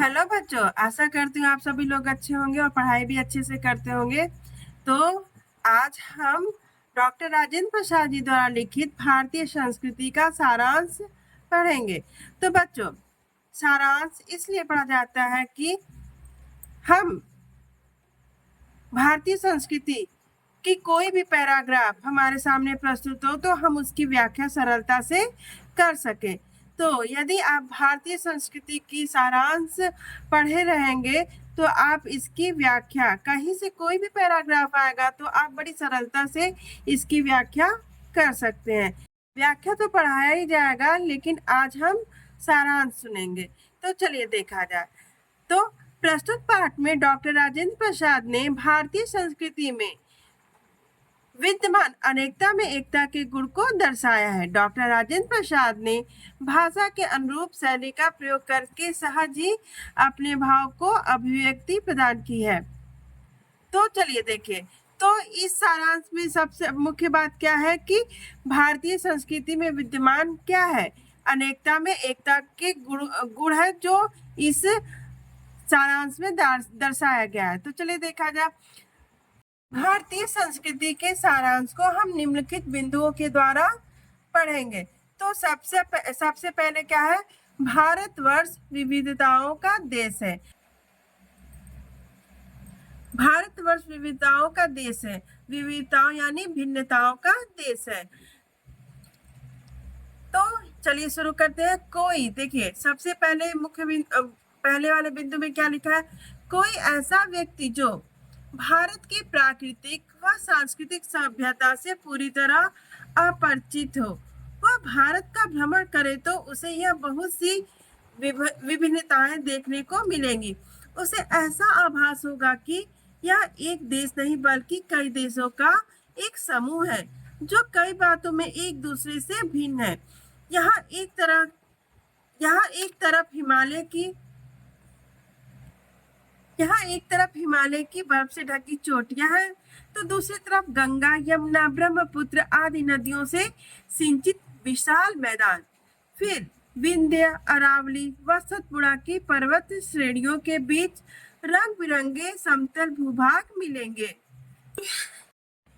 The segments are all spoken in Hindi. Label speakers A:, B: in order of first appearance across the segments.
A: हेलो बच्चों, आशा करती हूँ आप सभी लोग अच्छे होंगे और पढ़ाई भी अच्छे से करते होंगे। तो आज हम डॉक्टर राजेंद्र प्रसाद जी द्वारा लिखित भारतीय संस्कृति का सारांश पढ़ेंगे। तो बच्चों, सारांश इसलिए पढ़ा जाता है कि हम भारतीय संस्कृति कि कोई भी पैराग्राफ हमारे सामने प्रस्तुत हो तो हम उसकी व्याख्या सरलता से कर सकें। तो यदि आप भारतीय संस्कृति की सारांश पढ़े रहेंगे तो आप इसकी व्याख्या, कहीं से कोई भी पैराग्राफ आएगा तो आप बड़ी सरलता से इसकी व्याख्या कर सकते हैं। व्याख्या तो पढ़ाया ही जाएगा, लेकिन आज हम सारांश सुनेंगे। तो चलिए देखा जाए। तो प्रस्तुत पाठ में डॉक्टर राजेंद्र प्रसाद ने भारतीय संस्कृति में विद्यमान अनेकता में एकता के गुण को दर्शाया है। डॉक्टर राजेंद्र प्रसाद ने भाषा के अनुरूप शैली का प्रयोग करके सहज ही अपने भाव को अभिव्यक्ति प्रदान की है। तो चलिए देखिए। तो इस सारांश में सबसे मुख्य बात क्या है कि भारतीय संस्कृति में विद्यमान क्या है, अनेकता में एकता के गुण है जो इस सारांश में दर्शाया गया है। तो चलिए देखा जाए। भारतीय संस्कृति के सारांश को हम निम्नलिखित बिंदुओं के द्वारा पढ़ेंगे। तो सबसे पहले क्या है, भारतवर्ष विविधताओं का देश है। भारतवर्ष विविधताओं का देश है। विविधताओं यानी भिन्नताओं का देश है। तो चलिए शुरू करते हैं। कोई, देखिए सबसे पहले पहले वाले बिंदु में क्या लिखा है, कोई ऐसा व्यक्ति जो भारत की प्राकृतिक व सांस्कृतिक सभ्यता से पूरी तरह अपरिचित हो, वह भारत का भ्रमण करे तो उसे यह बहुत सी विभिन्नताएं देखने को मिलेंगी। उसे ऐसा आभास होगा कि यह एक देश नहीं बल्कि कई देशों का एक समूह है जो कई बातों में एक दूसरे से भिन्न है। यहाँ एक तरफ हिमालय की बर्फ से ढकी चोटियां हैं, तो दूसरी तरफ गंगा, यमुना, ब्रह्मपुत्र आदि नदियों से सिंचित विशाल मैदान, फिर विंध्य, अरावली व सतपुड़ा की पर्वत श्रेणियों के बीच रंग बिरंगे समतल भूभाग मिलेंगे।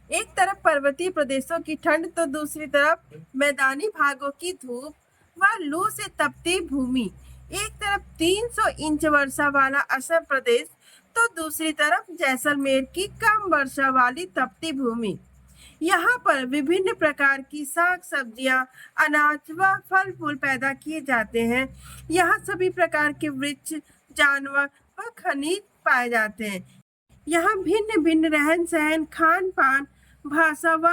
A: एक तरफ पर्वतीय प्रदेशों की ठंड तो दूसरी तरफ मैदानी भागों की धूप व लू से तपती भूमि। एक तरफ 300 इंच वर्षा वाला असम प्रदेश तो दूसरी तरफ जैसलमेर की कम वर्षा वाली तपती भूमि। यहाँ पर विभिन्न प्रकार की साग सब्जियां, अनाज व फल फूल पैदा किए जाते हैं। यहाँ सभी प्रकार के वृक्ष, जानवर व खनिज पाए जाते हैं। यहाँ भिन्न भिन्न रहन सहन, खान पान, भाषा व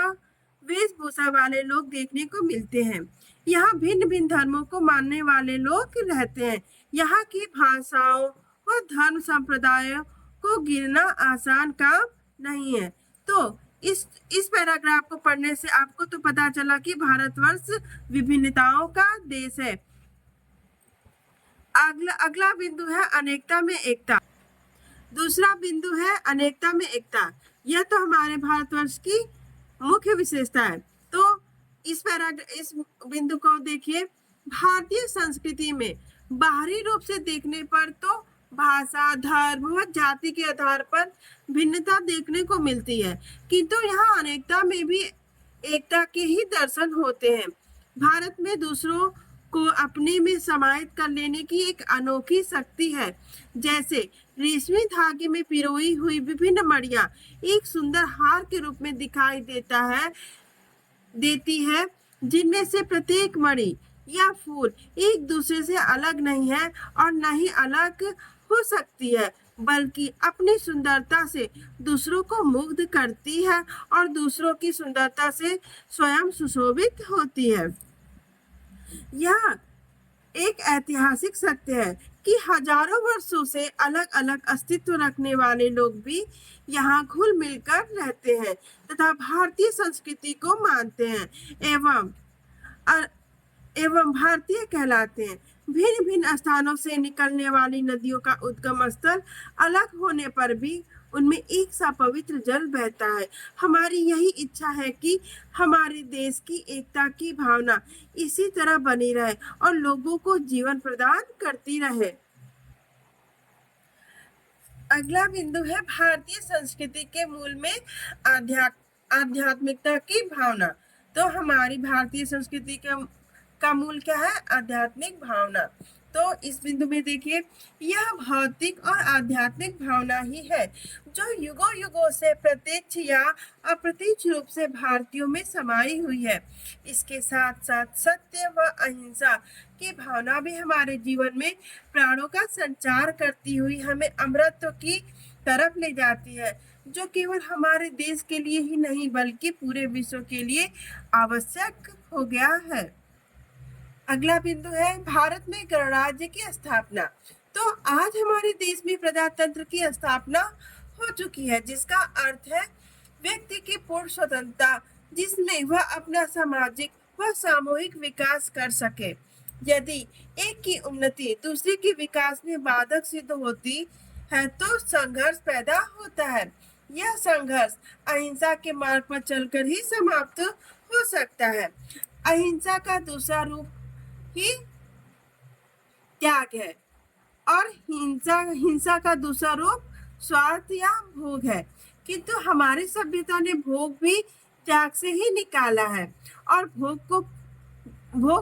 A: वेशभूषा वाले लोग देखने को मिलते हैं। यहाँ भिन्न भिन्न धर्मों को मानने वाले लोग रहते हैं। यहाँ की भाषाओं व धर्म संप्रदायों को गिनना आसान काम नहीं है। तो इस पैराग्राफ को पढ़ने से आपको तो पता चला कि भारतवर्ष विभिन्नताओं का देश है। अगला बिंदु है अनेकता में एकता। दूसरा बिंदु है अनेकता में एकता। यह तो हमारे भारतवर्ष की मुख्य विशेषता है। तो इस बिंदु को देखिए। भारतीय संस्कृति में बाहरी रूप से देखने पर तो भाषा, धर्म व जाति के आधार पर भिन्नता देखने को मिलती है, किंतु यहाँ अनेकता में भी एकता के ही दर्शन होते हैं। भारत में दूसरों को अपने में समाहित कर लेने की एक अनोखी शक्ति है। जैसे रेशमी धागे में पिरोई हुई विभिन्न मड़ियां एक सुंदर हार के रूप में दिखाई देती है, जिनमें से प्रत्येक मणि या फूल एक दूसरे से अलग नहीं है और न ही अलग हो सकती है, बल्कि अपनी सुंदरता से दूसरों को मुग्ध करती है और दूसरों की सुंदरता से स्वयं सुशोभित होती है। यह एक ऐतिहासिक सत्य है कि हजारों वर्षों से अलग अलग अस्तित्व रखने वाले लोग भी यहाँ घुल मिलकर रहते हैं तथा भारतीय संस्कृति को मानते हैं एवं भारतीय कहलाते हैं। भिन्न भिन्न स्थानों से निकलने वाली नदियों का उद्गम स्थल अलग होने पर भी उनमें एक सा पवित्र जल बहता है। हमारी यही इच्छा है कि हमारे देश की एकता की भावना इसी तरह बनी रहे और लोगों को जीवन प्रदान करती रहे। अगला बिंदु है भारतीय संस्कृति के मूल में आध्यात्मिकता की भावना। तो हमारी भारतीय संस्कृति का मूल क्या है? आध्यात्मिक भावना। तो इस बिंदु में देखिए, यह भौतिक और आध्यात्मिक भावना ही है जो युगों युगों से प्रत्यक्ष या अप्रत्यक्ष रूप से भारतीयों में समाई हुई है। इसके साथ साथ सत्य व अहिंसा की भावना भी हमारे जीवन में प्राणों का संचार करती हुई हमें अमृत की तरफ ले जाती है, जो केवल हमारे देश के लिए ही नहीं बल्कि पूरे विश्व के लिए आवश्यक हो गया है। अगला बिंदु है भारत में गणराज्य की स्थापना। तो आज हमारे देश में प्रजातंत्र की स्थापना हो चुकी है, जिसका अर्थ है व्यक्ति की पूर्ण स्वतंत्रता, जिसमें वह अपना सामाजिक व सामूहिक विकास कर सके। यदि एक की उन्नति दूसरे के विकास में बाधक सिद्ध होती है तो संघर्ष पैदा होता है। यह संघर्ष अहिंसा के मार्ग पर चलकर ही समाप्त हो सकता है। अहिंसा का दूसरा रूप ही त्याग है और हिंसा का दूसरा रूप स्वार्थ या भोग है, किंतु हमारी सभ्यता ने भोग भी त्याग से ही निकाला है और भोग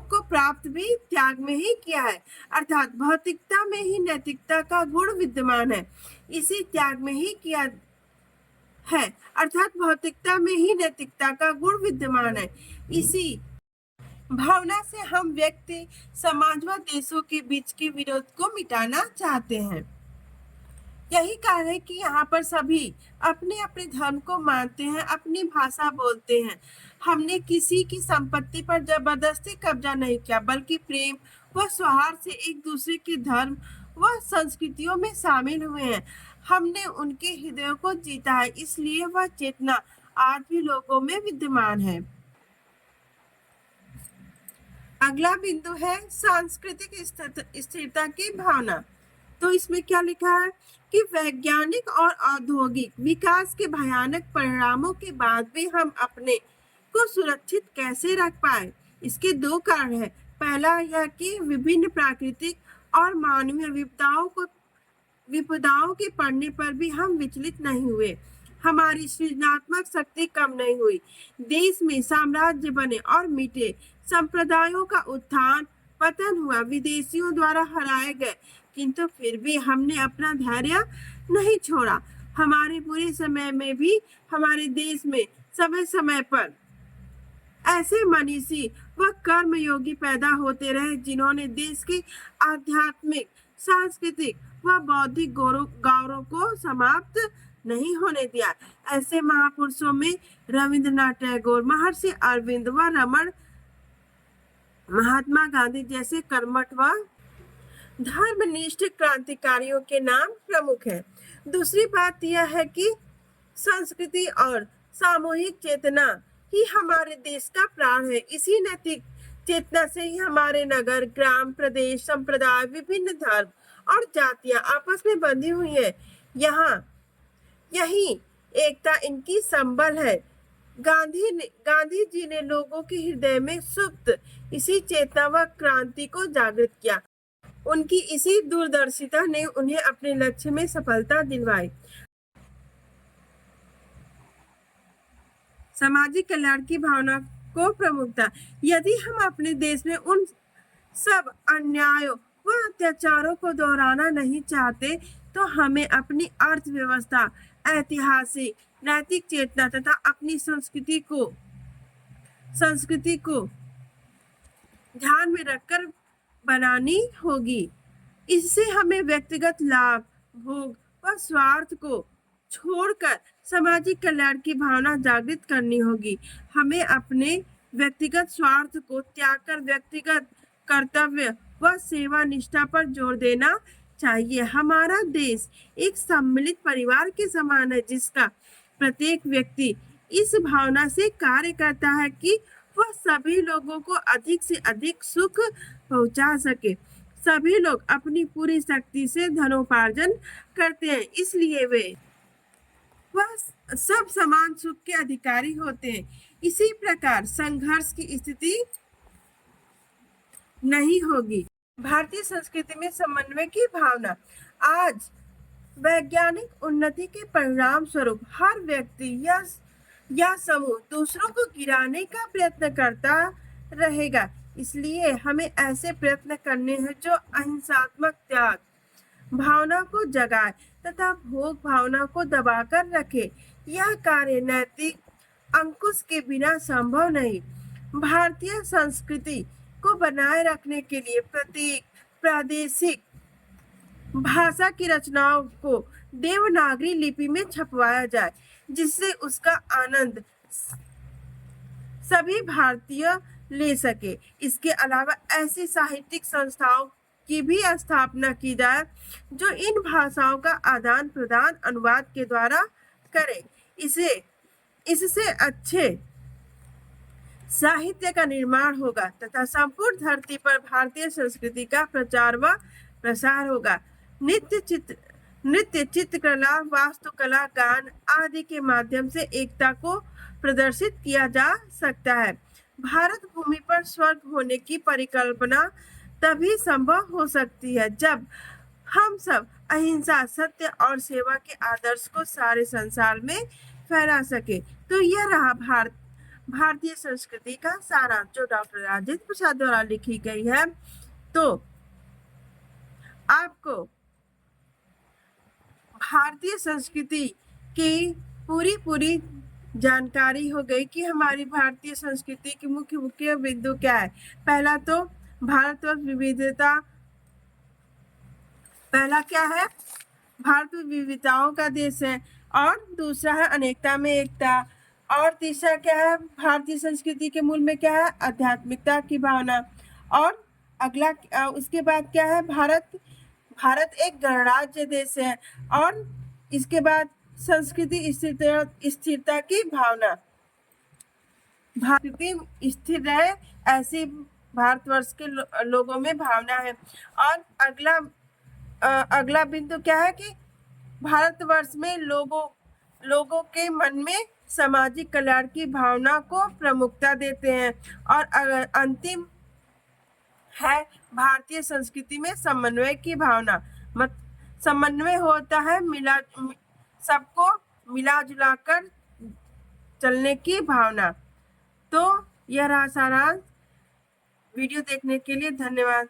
A: को प्राप्त भी त्याग में ही किया है, अर्थात भौतिकता में ही नैतिकता का गुण विद्यमान है। इसी त्याग में ही किया है, अर्थात भौतिकता में ही नैतिकता का गुण विद्यमान है। इसी भावना से हम व्यक्ति, समाज व देशों के बीच के विरोध को मिटाना चाहते हैं। यही कारण है कि यहाँ पर सभी अपने अपने धर्म को मानते हैं, अपनी भाषा बोलते हैं। हमने किसी की संपत्ति पर जबरदस्ती कब्जा नहीं किया, बल्कि प्रेम व सौहार्द से एक दूसरे के धर्म व संस्कृतियों में शामिल हुए हैं। हमने उनके हृदयों को जीता है, इसलिए वह चेतना आज भी लोगों में विद्यमान है। अगला बिंदु है सांस्कृतिक स्थिरता की भावना। तो इसमें क्या लिखा है कि वैज्ञानिक और औद्योगिक विकास के भयानक परिणामों के बाद भी हम अपने को सुरक्षित कैसे रख पाए। इसके दो कारण हैं। पहला यह कि विभिन्न प्राकृतिक और मानवीय विपदाओं के पड़ने पर भी हम विचलित नहीं हुए। हमारी सृजनात्मक शक्ति कम नहीं हुई। देश में साम्राज्य बने और मिटे, संप्रदायों का उत्थान पतन हुआ, विदेशियों द्वारा हराए गए, किंतु फिर भी हमने अपना धैर्य नहीं छोड़ा। हमारे बुरे समय में भी हमारे देश में समय समय पर ऐसे मनीषी व कर्मयोगी पैदा होते रहे जिन्होंने देश के आध्यात्मिक, सांस्कृतिक व बौद्धिक गौरव को समाप्त नहीं होने दिया। ऐसे महापुरुषों में रविंद्रनाथ टैगोर, महर्षि अरविंद व रमण, महात्मा गांधी जैसे कर्मठ व धर्मनिष्ठ क्रांतिकारियों के नाम प्रमुख हैं। दूसरी बात यह है कि संस्कृति और सामूहिक चेतना ही हमारे देश का प्राण है। इसी नैतिक चेतना से ही हमारे नगर, ग्राम, प्रदेश, संप्रदाय, विभिन्न धर्म और जातियां आपस में बंधी हुई है। यही एकता इनकी संबल है। गांधी जी ने लोगों के हृदय में सुप्त इसी चेतना व क्रांति को जागृत किया। उनकी इसी दूरदर्शिता ने उन्हें अपने लक्ष्य में सफलता दिलवाई। सामाजिक कल्याण की भावना को प्रमुखता। यदि हम अपने देश में उन सब अन्यायों व अत्याचारों को दोहराना नहीं चाहते तो हमें अपनी अर्थव्यवस्था, ऐतिहासिक, नैतिक चेतना तथा अपनी संस्कृति को ध्यान में रखकर बनानी होगी। इससे हमें व्यक्तिगत लाभ, भोग व स्वार्थ को छोड़कर सामाजिक कल्याण की भावना जागृत करनी होगी। हमें अपने व्यक्तिगत स्वार्थ को त्याग कर व्यक्तिगत कर्तव्य व सेवा निष्ठा पर जोर देना चाहिए। हमारा देश एक सम्मिलित परिवार के समान है, जिसका प्रत्येक व्यक्ति इस भावना से कार्य करता है कि वह सभी लोगों को अधिक से अधिक सुख पहुंचा सके। सभी लोग अपनी पूरी शक्ति से धनोपार्जन करते हैं, इसलिए वह सब समान सुख के अधिकारी होते हैं। इसी प्रकार संघर्ष की स्थिति नहीं होगी। भारतीय संस्कृति में समन्वय की भावना। आज वैज्ञानिक उन्नति के परिणाम स्वरूप हर व्यक्ति या समूह दूसरों को गिराने का प्रयत्न करता रहेगा। इसलिए हमें ऐसे प्रयत्न करने हैं जो अहिंसात्मक त्याग भावना को जगाए तथा भोग भावना को दबाकर रखे। यह कार्य नैतिक अंकुश के बिना संभव नहीं। भारतीय संस्कृति को बनाए रखने के लिए प्रत्येक प्रादेशिक भाषा की रचनाओं को देवनागरी लिपि में छपवाया जाए, जिससे उसका आनंद सभी भारतीय ले सके। इसके अलावा ऐसी साहित्यिक संस्थाओं की भी स्थापना की जाए जो इन भाषाओं का आदान प्रदान अनुवाद के द्वारा करे। इससे अच्छे साहित्य का निर्माण होगा तथा संपूर्ण धरती पर भारतीय संस्कृति का प्रचार व प्रसार होगा। नृत्य, चित्रकला, वास्तुकला, गान आदि के माध्यम से एकता को प्रदर्शित किया जा सकता है। भारत भूमि पर स्वर्ग होने की परिकल्पना तभी संभव हो सकती है जब हम सब अहिंसा, सत्य और सेवा के आदर्श को सारे संसार में फैला सके। तो यह रहा भारतीय संस्कृति का सारांश जो डॉक्टर राजेंद्र प्रसाद द्वारा लिखी गई है। तो आपको भारतीय संस्कृति की पूरी जानकारी हो गई कि हमारी भारतीय संस्कृति की मुख्य मुख्य बिंदु क्या है। पहला तो भारतवर्ष विविधता, पहला क्या है, भारत विविधताओं का देश है, और दूसरा है अनेकता में एकता, और तीसरा क्या है, भारतीय संस्कृति के मूल में क्या है, आध्यात्मिकता की भावना, और अगला उसके बाद क्या है, भारत एक गणराज्य देश है, और इसके बाद संस्कृति स्थिरता की भावना, भारतीय स्थिर रहे ऐसी भारतवर्ष के लोगों में भावना है। और अगला बिंदु क्या है कि भारतवर्ष में लोगों के मन में सामाजिक कल्याण की भावना को प्रमुखता देते हैं। और अंतिम है भारतीय संस्कृति में समन्वय की भावना, समन्वय होता है सबको मिला जुला कर चलने की भावना। तो यह रहा सारांश। वीडियो देखने के लिए धन्यवाद।